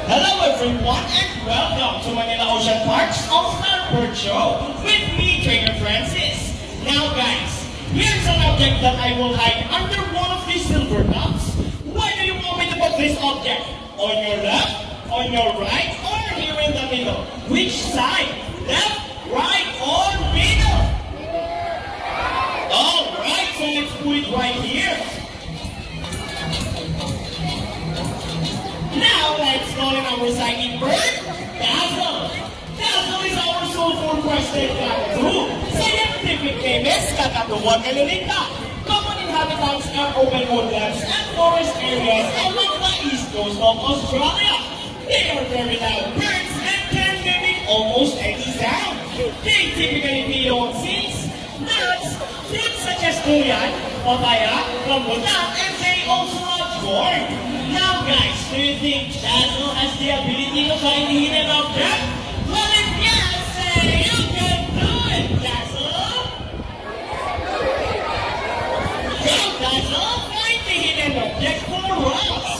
Hello everyone and welcome to Manila Ocean Park's All-Star Bird Show with me, Trainer Francis. Now guys, here's an object that I will hide under one of these silver cups. Where do you want me to put this object? On your left, on your right, or here in the middle? Which side? Left, right, or middle? Alright, so let's put it right here. Now let's call in our signing bird, Dazzle. Dazzle is our soulful breasted cockatoo. Scientific name is Kakatuan Kalulita. Common inhabitants are open woodlands and forest areas along the east coast of Australia. They are very loud birds and can mimic almost any sound. They typically feed on seeds, nuts, fruits such as durian, papaya, rambutan, and they also love corn. Now guys, do you think Dazzle has the ability to find the hidden object? Well, if yes, then you can do it, Dazzle! Now Dazzle, find the hidden object for us!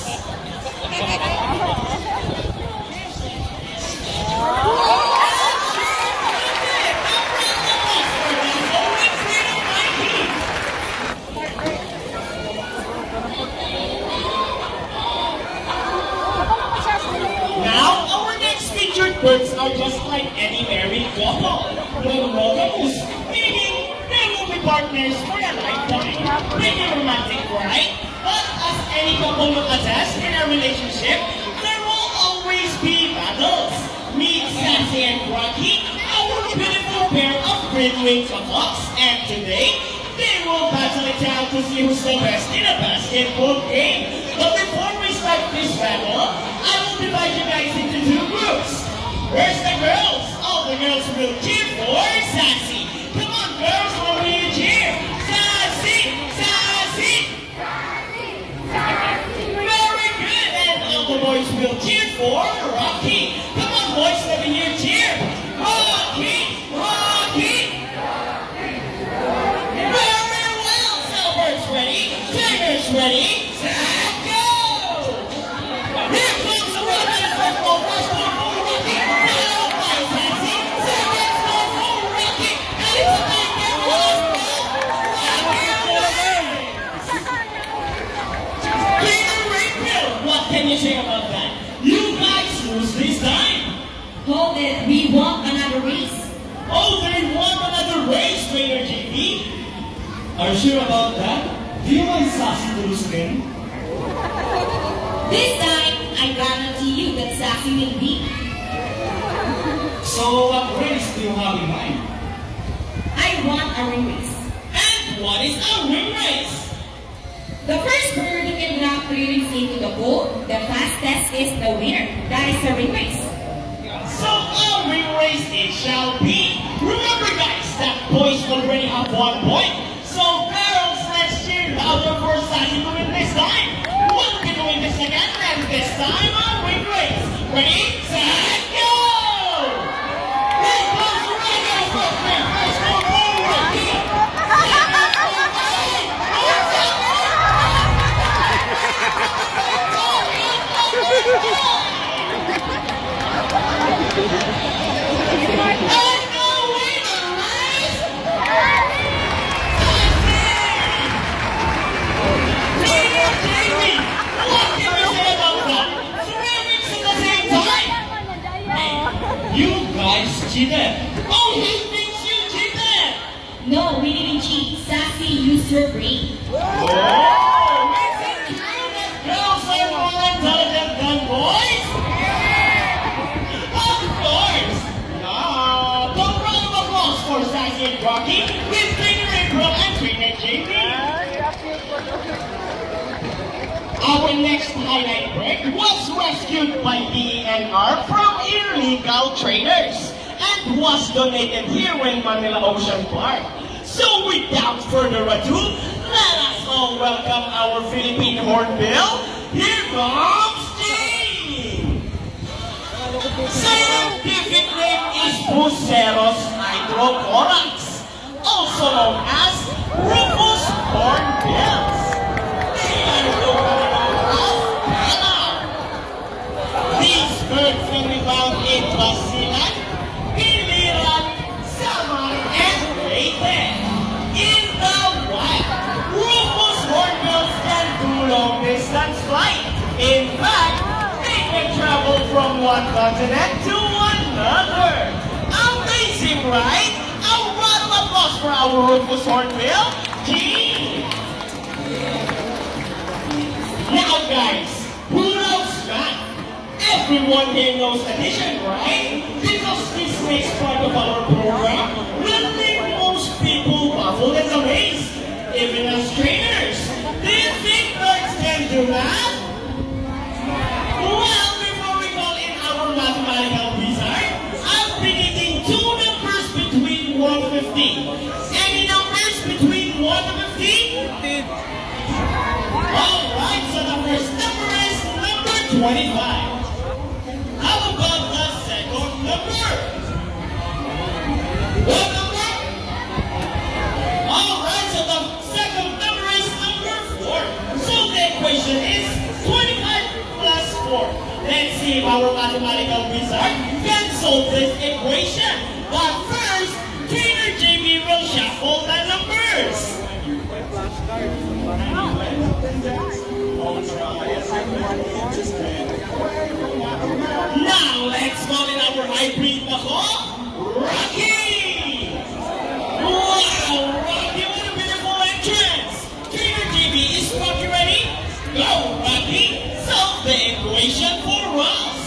Birds are just like any married couple. Monogamous, meaning they will be partners for a lifetime. Pretty romantic, right? But as any couple will attest in a relationship, there will always be battles. Meet Sassy and Rocky, our beautiful pair of green-winged cocks, and today, they will battle it out to see who's the best in a basketball game. But before we start this battle, I will divide you guys into two groups. Where's the girls? All the girls will cheer for Sassy. Come on, girls, what will you cheer? Sassy! Sassy! Sassy! Sassy! Very good! And all the boys will cheer for Rocky. Come on, boys, let me hear cheer. Rocky! Rocky! Very well! Snowbirds ready? Trainers ready? Set, go! Here comes the Rocky football first one for Rocky. What can you say about that? You guys lose this time. Hold it, we want another race. Oh, they want another race, Trainer JP. Are you sure about that? Do you want Sassy to lose again? This time, I guarantee you that Sassy will win. So what race do you have in mind? I want a ring race. And what is a ring race? The first bird who can drop 3 rings into the pool, the fastest is the winner. That is a ring race. So a ring race it shall be. Remember guys, that boys already have 1 point. So girls, let's cheer louder for Sassy to win this time. We'll be doing this again, and this time a ring race. Ready, set, go! Here comes the ring race. First one forward. You guys cheated. Oh, he thinks you cheated. No, we didn't cheat. Sassy used her brain. Oh, is it true that girls are more intelligent than boys? Of course. Now, the round of applause for Sassy and Rocky with Trainer April and Trainer JP. Our next highlight bird was rescued by DENR from illegal traders and was donated here in Manila Ocean Park. So without further ado, let us all welcome our Philippine hornbill. Here comes Steve! Scientific name is Buceros hydrocorax, also known as Rufus hornbills. They are locally known as These experts will be found in Basilan, Piliran, Samar, and Leyte. In the wild, Rufus hornbills can do long distance flight. In fact, they can travel from one continent to another. Amazing, right? A round of applause for our Rufus hornbill. Gee! Now guys, who knows math? Everyone here knows addition, right? Because this makes part of our program will make most people baffled and amazed, even as trainers. Do you think birds can do math? Well, before we call in our mathematical wizard, I'll be needing two numbers between 1 to 15. Any numbers between 1 to 15? Alright, so the first number is number 25. How about the second number? What number? Alright, so the second number is number 4. So the equation is 25 plus 4. Let's see if our mathematical wizard can solve this equation. But first, Trainer JB will shuffle the numbers. Now, let's call in our hybrid nako, Rocky! Wow, Rocky, what a beautiful entrance! Trainer JB, is Rocky ready? Go, Rocky! Solve the equation for us!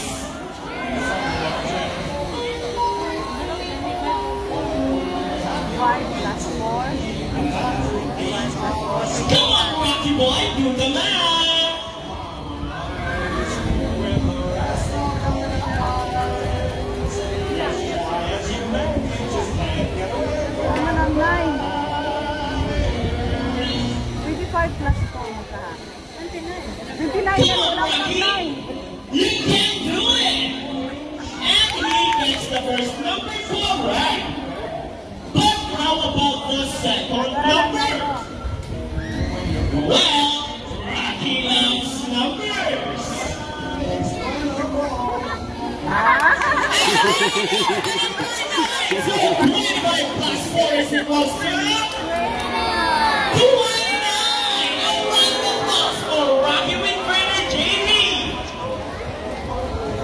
Come on, Rocky boy, do the math! Naman ang 9. 25 plus ito magkaha. 29 Come na on, wala pang Rocky! 9. You can do it! And he gets the first number correct. But how about the second number? Well, Rocky loves numbers. So 25 plus 4 is equals to 29! A round of applause for Rocky with Trainer JB.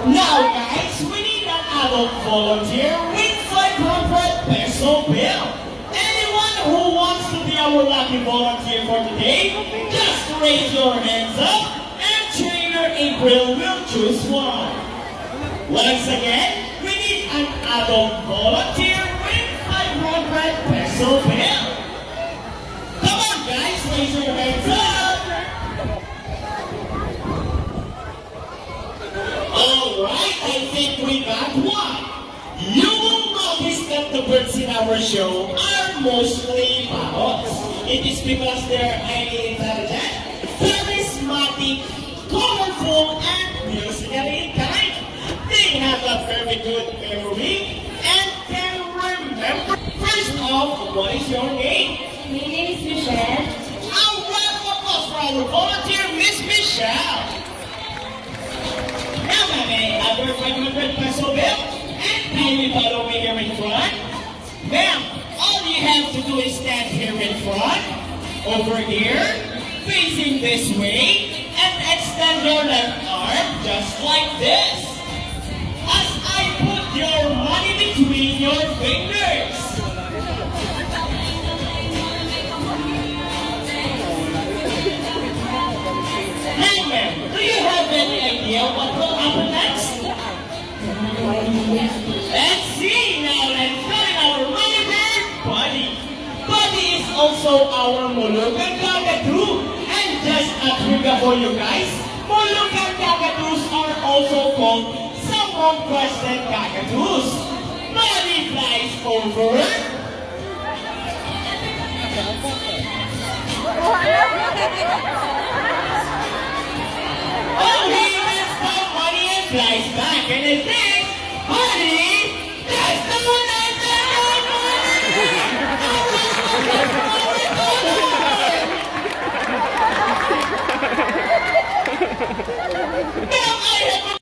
Now guys, we need an adult volunteer with 500 peso bill. Anyone who wants to be our lucky volunteer for today, just raise your hands up and Trainer April will choose one. Once again, we need an adult volunteer with 500 peso bill. Come on guys, raise your hands up. Alright, I think we got one. You will notice that the birds in our show are mostly parrots. It is because they are highly intelligent, charismatic, colorful, and musically inclined. They have a very good memory and can remember. First off, what is your name? My name is Michelle. A round of applause for our volunteer, Miss Michelle. Now, may I have your 500 peso bill? And kindly follow me here in front. Ma'am, all you have to do is stand here in front, over here, facing this way, and extend your left arm just like this. As I put your money between your fingers. Hey ma'am, do you have any idea what will happen next? Let's see, now let's go in our money bird, Buddy. Buddy is also our Mulukan Kakadu. And just a trivia for you guys, Mulukan Kakadus are also called Samong-crested Kakadus. Buddy flies over. Oh, he gets the money and flies back. And I think, Buddy, that's the one I said. Now I have a